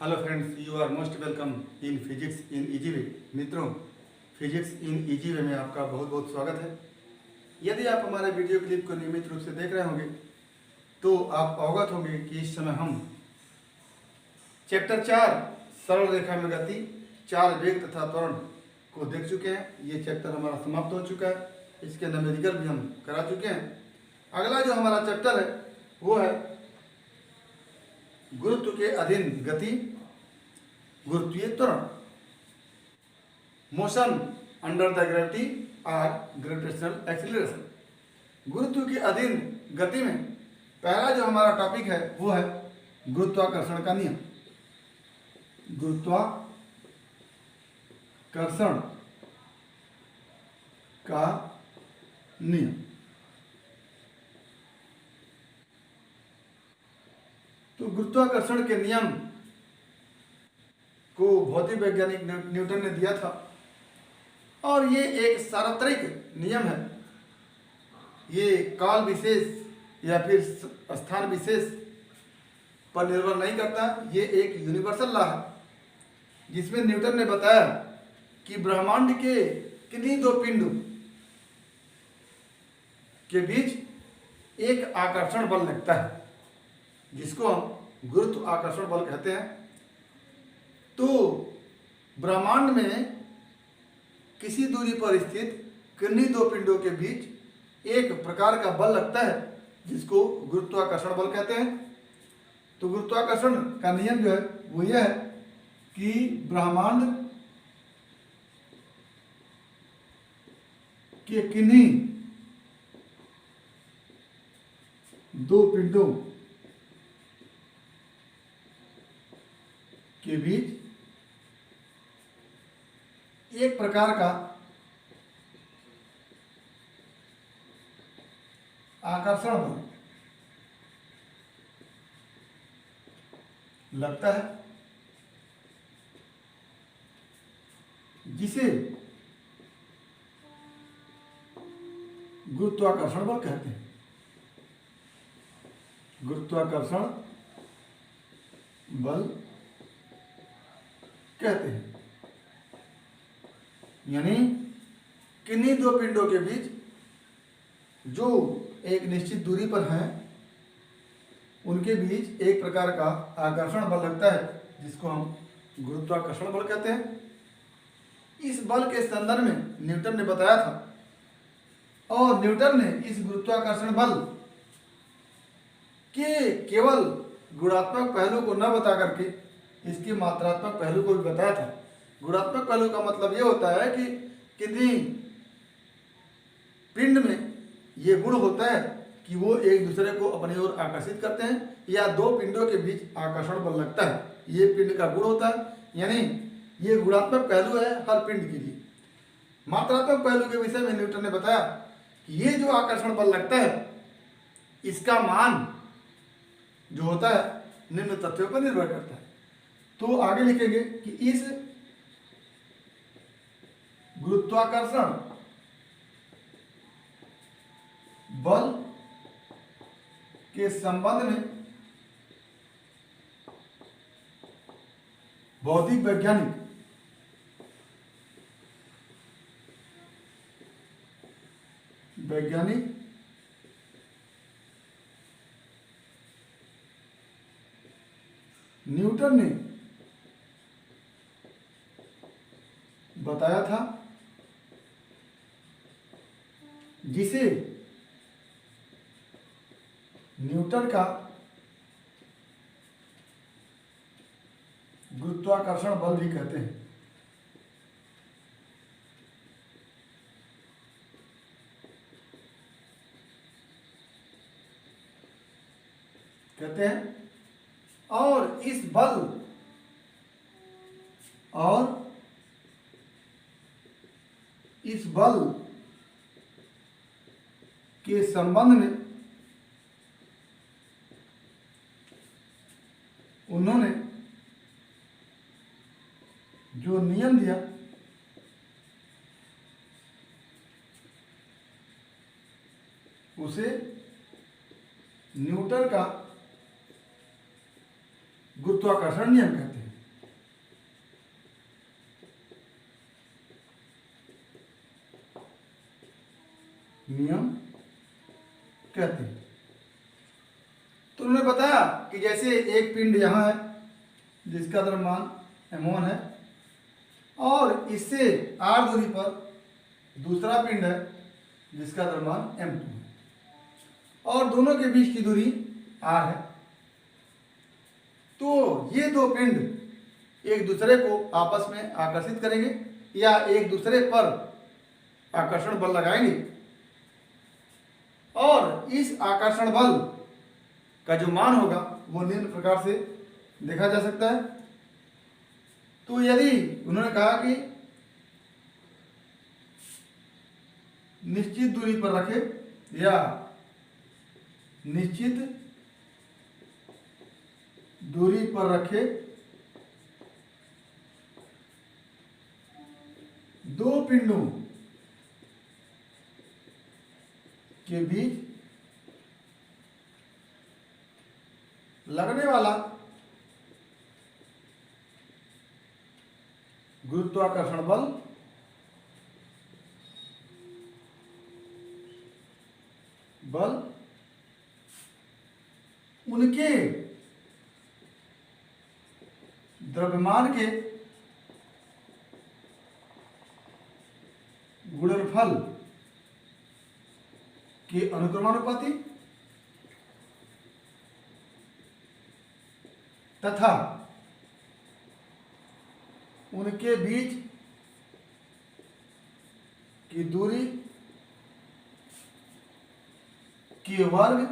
Hello friends, you are most welcome in physics in easy way. मित्रों, physics in easy वे में आपका बहुत बहुत स्वागत है। यदि आप हमारे वीडियो क्लिप को नियमित रूप से देख रहे होंगे तो आप अवगत होंगे कि इस समय हम चैप्टर 4 सरल रेखा में गति, चाल, वेग तथा त्वरण को देख चुके हैं। ये चैप्टर हमारा समाप्त हो चुका है। इसके न्यूमेरिकल भी हम करा चुके हैं। अगला जो हमारा चैप्टर है वो है गुरुत्व के अधीन गति, गुरुत्वीय त्वरण, मोशन अंडर द ग्रेविटी और ग्रेविटेशनल एक्सीलरेशन। गुरुत्व के अधीन गति में पहला जो हमारा टॉपिक है वो है गुरुत्वाकर्षण का नियम। गुरुत्वाकर्षण का नियम। तो गुरुत्वाकर्षण के नियम को भौतिक वैज्ञानिक न्यूटन ने दिया था और ये एक सार्वत्रिक नियम है। ये काल विशेष या फिर स्थान विशेष पर निर्भर नहीं करता। ये एक यूनिवर्सल लॉ है जिसमें न्यूटन ने बताया कि ब्रह्मांड के किन्हीं दो पिंडों के बीच एक आकर्षण बल लगता है जिसको हम गुरुत्व आकर्षण बल कहते हैं। तो ब्रह्मांड में किसी दूरी पर स्थित किन्हीं दो पिंडों के बीच एक प्रकार का बल लगता है जिसको गुरुत्वाकर्षण बल कहते हैं। तो गुरुत्वाकर्षण का नियम जो है वो यह है कि ब्रह्मांड के किन्हीं दो पिंडों के बीच एक प्रकार का आकर्षण बल लगता है जिसे गुरुत्वाकर्षण बल कहते हैं। गुरुत्वाकर्षण बल कहते हैं। यानी किन्हीं दो पिंडों के बीच जो एक निश्चित दूरी पर हैं उनके बीच एक प्रकार का आकर्षण बल लगता है जिसको हम गुरुत्वाकर्षण बल कहते हैं। इस बल के संदर्भ में न्यूटन ने बताया था और न्यूटन ने इस गुरुत्वाकर्षण बल के केवल गुणात्मक पहलू को न बता करके इसके मात्रात्मक पहलू को भी बताया था। गुणात्मक पहलू का मतलब ये होता है कि किसी पिंड में ये गुण होता है कि वो एक दूसरे को अपनी ओर आकर्षित करते हैं या दो पिंडों के बीच आकर्षण बल लगता है, ये पिंड का गुण होता है। यानी ये गुणात्मक पहलू है हर पिंड के लिए। मात्रात्मक पहलू के विषय में न्यूटन ने बताया कि ये जो आकर्षण बल लगता है इसका मान जो होता है निम्न तथ्यों पर निर्भर करता है। तो आगे लिखेंगे कि इस गुरुत्वाकर्षण बल के संबंध में भौतिक वैज्ञानिक न्यूटन ने बताया था जिसे न्यूटन का गुरुत्वाकर्षण बल भी कहते हैं। और इस बल के संबंध में उन्होंने जो नियम दिया उसे न्यूटन का गुरुत्वाकर्षण नियम कहते हैं। कहते हैं। तो उन्होंने बताया कि जैसे एक पिंड यहाँ है जिसका द्रव्यमान m1 है, और इससे r दूरी पर दूसरा पिंड है जिसका द्रव्यमान m2 है, और दोनों के बीच की दूरी r है। तो ये दो पिंड एक दूसरे को आपस में आकर्षित करेंगे या एक दूसरे पर आकर्षण बल लगाएंगे, और इस आकर्षण बल का जो मान होगा वो निम्न प्रकार से देखा जा सकता है। तो यदि उन्होंने कहा कि निश्चित दूरी पर रखे या निश्चित दूरी पर रखे दो पिंडों के बीच लगने वाला गुरुत्वाकर्षण बल उनके द्रव्यमान के गुणनफल के अनुक्रमानुपाती तथा उनके बीच की दूरी के वर्ग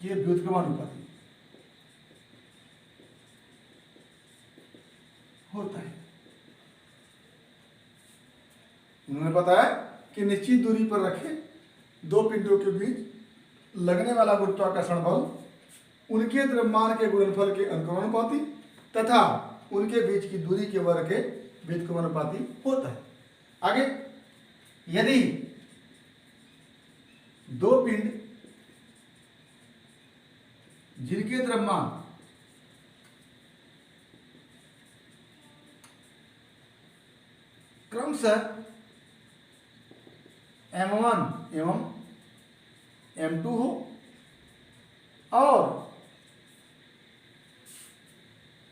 के व्युत्क्रमानुपाती होता है। उन्होंने बताया कि निश्चित दूरी पर रखे दो पिंडों के बीच लगने वाला गुरुत्वाकर्षण बल उनके द्रव्यमान के गुणनफल के अनुक्रमानुपाती तथा उनके बीच की दूरी के वर्ग के व्युत्क्रमानुपाती होता है। आगे, यदि दो पिंड जिनके द्रव्यमान क्रमशः m1 एवं m2 हो और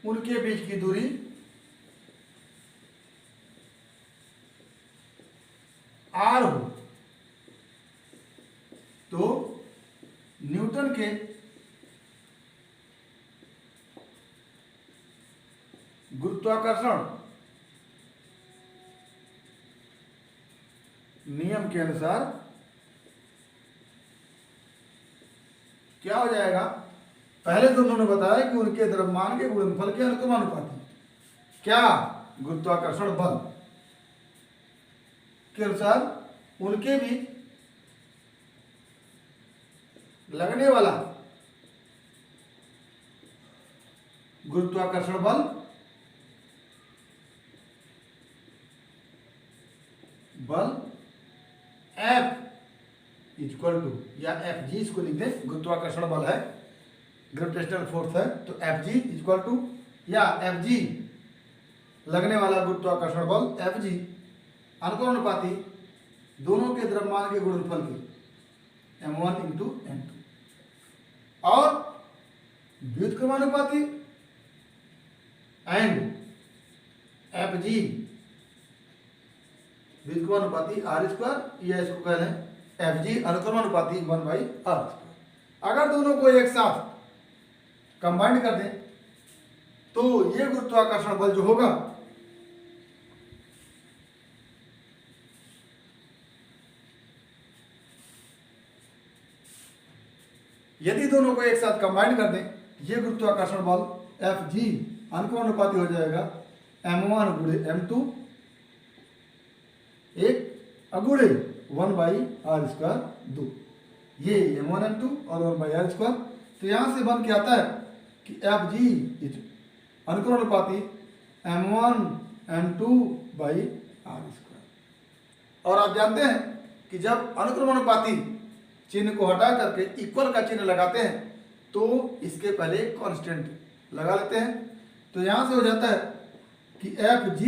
उनके बीच की दूरी r हो, तो न्यूटन के गुरुत्वाकर्षण नियम के अनुसार क्या हो जाएगा। पहले तो उन्होंने बताया कि उनके द्रव्यमान के गुणनफल के अनुक्रमानुपाती क्या गुरुत्वाकर्षण बल के अनुसार उनके बीच लगने वाला गुरुत्वाकर्षण बल F इक्वल टू, या Fg इसको लिख दें, गुरुत्वाकर्षण बल है, ग्रेविटेशनल फोर्स है, तो Fg इक्वल टू, या Fg लगने वाला गुरुत्वाकर्षण बल Fg अनुक्रमानुपाती दोनों के द्रव्यमान के गुणनफल के m1 इंटू m2 और व्युत्क्रमानुपाती एंड Fg व्युत्क्रमानुपाती r स्क्वायर, या इसको कह लें Fg अनुक्रमानुपाती 1/r। अगर दोनों को एक साथ कंबाइन कर दें तो ये गुरुत्वाकर्षण बल जो होगा यदि दोनों को एक साथ कंबाइन कर दें, ये गुरुत्वाकर्षण बल Fg अनुक्रमानुपाती हो जाएगा m1 गुणे m2 एक अगुणे 1/r स्क्वायर 2, ये m1 m2 और 1/r स्क्वायर। तो यहाँ से बन के आता है कि Fg अनुक्रमानुपाती m1 m2/r स्क्वायर। और आप जानते हैं कि जब अनुक्रमानुपाती चिन्ह को हटा करके इक्वल का चिन्ह लगाते हैं तो इसके पहले कांस्टेंट लगा लेते हैं, तो यहाँ से हो जाता है कि Fg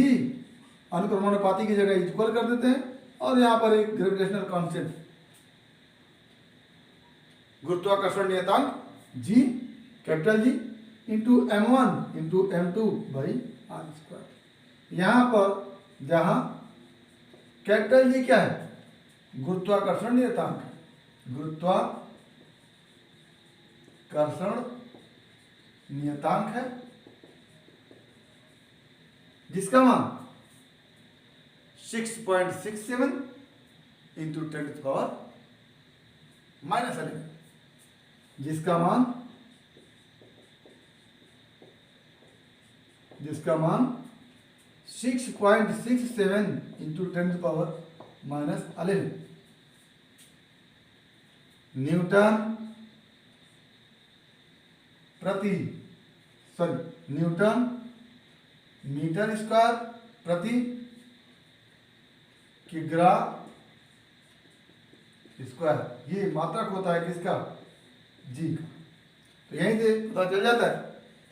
अनुक्रमानुपाती की जगह इक्वल कर देते हैं और यहाँ पर एक ग्रेविटेशनल कांस्टेंट गुरुत्वाकर्षण नियतांक G, capital G, into m1 into m2 by r square. यहाँ पर जहाँ कैपिटल जी क्या है, गुरुत्वाकर्षण नियतांक है, गुरुत्वाकर्षण नियतांक है, जिसका मान 6.67 इंटू 10⁻⁻11, जिसका मान 6.67 इंटू 10⁻⁻11 न्यूटन मीटर स्क्वायर प्रति किग्रा स्क्वायर। ये मात्रक होता है किसका, जी का। तो यहीं से पता चल जाता है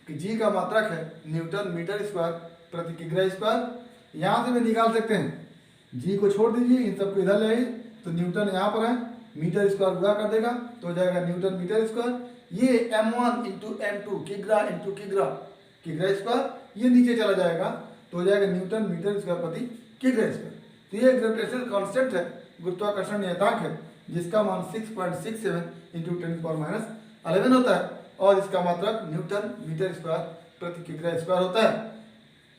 कि जी का मात्रक है न्यूटन मीटर स्क्वायर प्रति किग्रा स्क्वायर। यहाँ से भी निकाल सकते हैं, जी को छोड़ दीजिए, इन सबको इधर ले आइए, तो न्यूटन यहाँ पर है, मीटर स्क्वायर गुणा कर देगा तो हो जाएगा न्यूटन मीटर स्क्वायर। ये m1 इंटू m2 किग्रा इंटू किग्रा स्क्वायर, ये नीचे चला जाएगा तो हो जाएगा न्यूटन मीटर स्क्वायर प्रति किग्रा स्क्वायर। तो ये ग्रेविटेशनल कांस्टेंट है, गुरुत्वाकर्षण नियतांक है, जिसका मान 6.67 इंटू 10⁻⁻11 होता है और इसका मात्रक न्यूटन मीटर स्क्वायर प्रति किग्रा स्क्वायर होता है।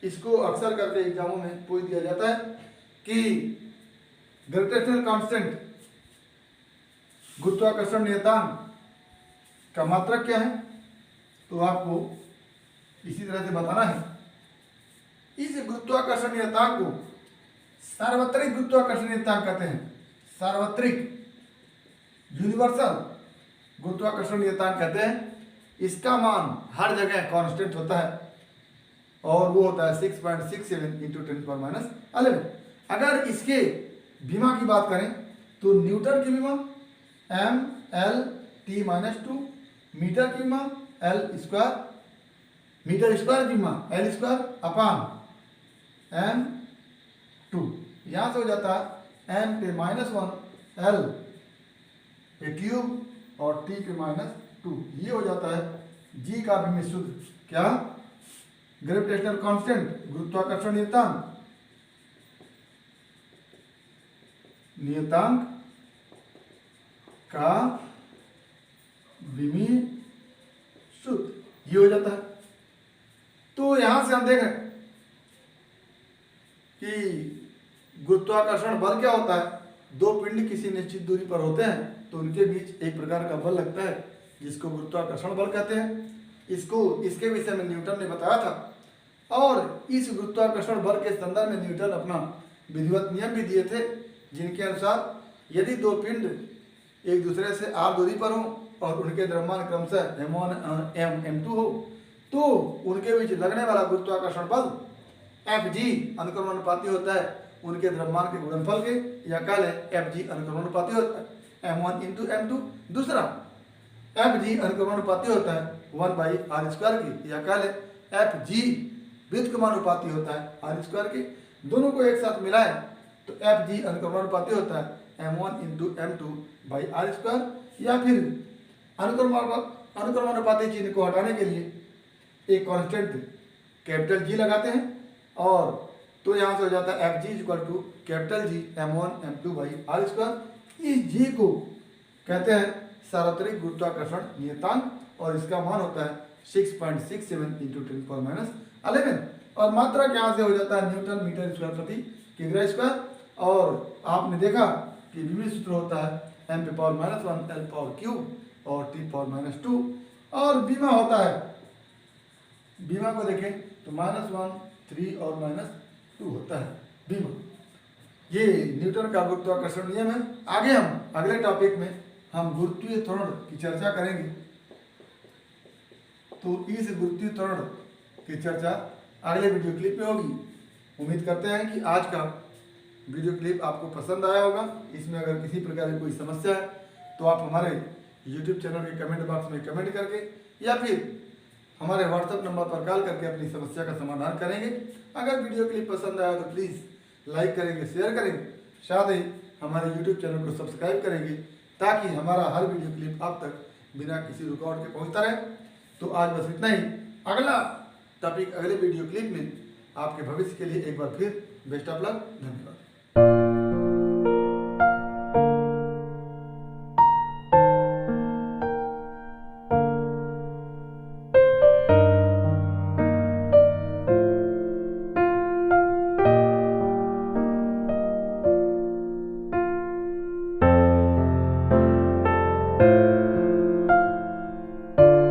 इसको अक्सर करके एग्जामों में पूछ दिया जाता है कि ग्रेविटेशनल कांस्टेंट गुरुत्वाकर्षण नियतांक का मात्रक क्या है, तो आपको इसी तरह से बताना है। इस गुरुत्वाकर्षण नियतांक को सार्वत्रिक गुरुत्वाकर्षण नियतांक कहते हैं, सार्वत्रिक यूनिवर्सल गुरुत्वाकर्षण नियतांक कहते हैं। इसका मान हर जगह कांस्टेंट होता है और वो होता है 6.67 इंटू 10⁻⁻11। अगर इसके विमा की बात करें तो न्यूटन की विमा m/L/T-2, मीटर की विमा L², मीटर स्क्वायर की विमा L² अपान m2। यहाँ से हो जाता है m/-1 L क्यूब और T/-2। ये हो जाता है जी का विमीय सूत्र, क्या, ग्रेविटेशनल कांस्टेंट गुरुत्वाकर्षण नियतांक का विमीय सूत्र, ये हो जाता है। तो यहां से हम देखें कि गुरुत्वाकर्षण बल क्या होता है। दो पिंड किसी निश्चित दूरी पर होते हैं तो उनके बीच एक प्रकार का बल लगता है जिसको गुरुत्वाकर्षण बल कहते हैं। इसके विषय में न्यूटन ने बताया था और इस गुरुत्वाकर्षण बल के संदर्भ में न्यूटन अपना विधिवत नियम भी दिए थे, जिनके अनुसार यदि दो पिंड एक दूसरे से r दूरी पर हो और उनके द्रव्यमान क्रमशः m1 m2 हो तो उनके बीच लगने वाला गुरुत्वाकर्षण बल Fg अनुक्रमानुपाती होता है उनके द्रव्यमान के गुणनफल के, या कह लें Fg अनुक्रमानुपाती होता है m1 इंटू m2। दूसरा Fg अनुक्रमानुपाती होता है 1/r² की, या कह लें Fg व्युत्क्रमानुपाती होता है r² के। दोनों को एक साथ मिलाएं तो Fg अनुक्रमानुपाती होता है m1 इंटू m2/r², या फिर अनुक्रमानुपाती चिन्ह को हटाने के लिए एक कांस्टेंट कैपिटल G लगाते हैं और तो यहाँ से हो जाता है Fg = capital G m1 m2/r²। इस G को कहते हैं सार्वत्रिक गुरुत्वाकर्षण नियतांक और इसका मान होता है 6.67 इंटू 10⁻⁻11 और मात्रक यहाँ से हो जाता है न्यूटन मीटर स्क्वायर प्रति किग्रा स्क्वायर। और आपने देखा कि विमीय सूत्र होता है m⁻⁻1 L³ और T⁻⁻2 और बीमा होता है, बीमा को देखें तो -1 3 और -2 होता है बीमा। ये न्यूटन का गुरुत्वाकर्षण नियम है। आगे हम अगले टॉपिक में हम गुरुत्वीय त्वरण की चर्चा करेंगे। तो इस गुरुत्वीय त्वरण की चर्चा अगले वीडियो क्लिप में होगी। उम्मीद करते हैं कि आज का वीडियो क्लिप आपको पसंद आया होगा। इसमें अगर किसी प्रकार की कोई समस्या है तो आप हमारे YouTube चैनल के कमेंट बॉक्स में कमेंट करके या फिर हमारे WhatsApp नंबर पर कॉल करके अपनी समस्या का समाधान करेंगे। अगर वीडियो क्लिप पसंद आया तो प्लीज़ लाइक करेंगे, शेयर करेंगे, साथ ही हमारे YouTube चैनल को सब्सक्राइब करेंगे ताकि हमारा हर वीडियो क्लिप आप तक बिना किसी रुकावट के पहुंचता रहे। तो आज बस इतना ही। अगला टॉपिक अगले वीडियो क्लिप में आपके भविष्य के लिए एक बार फिर बेस्ट ऑफ लक। धन्यवाद।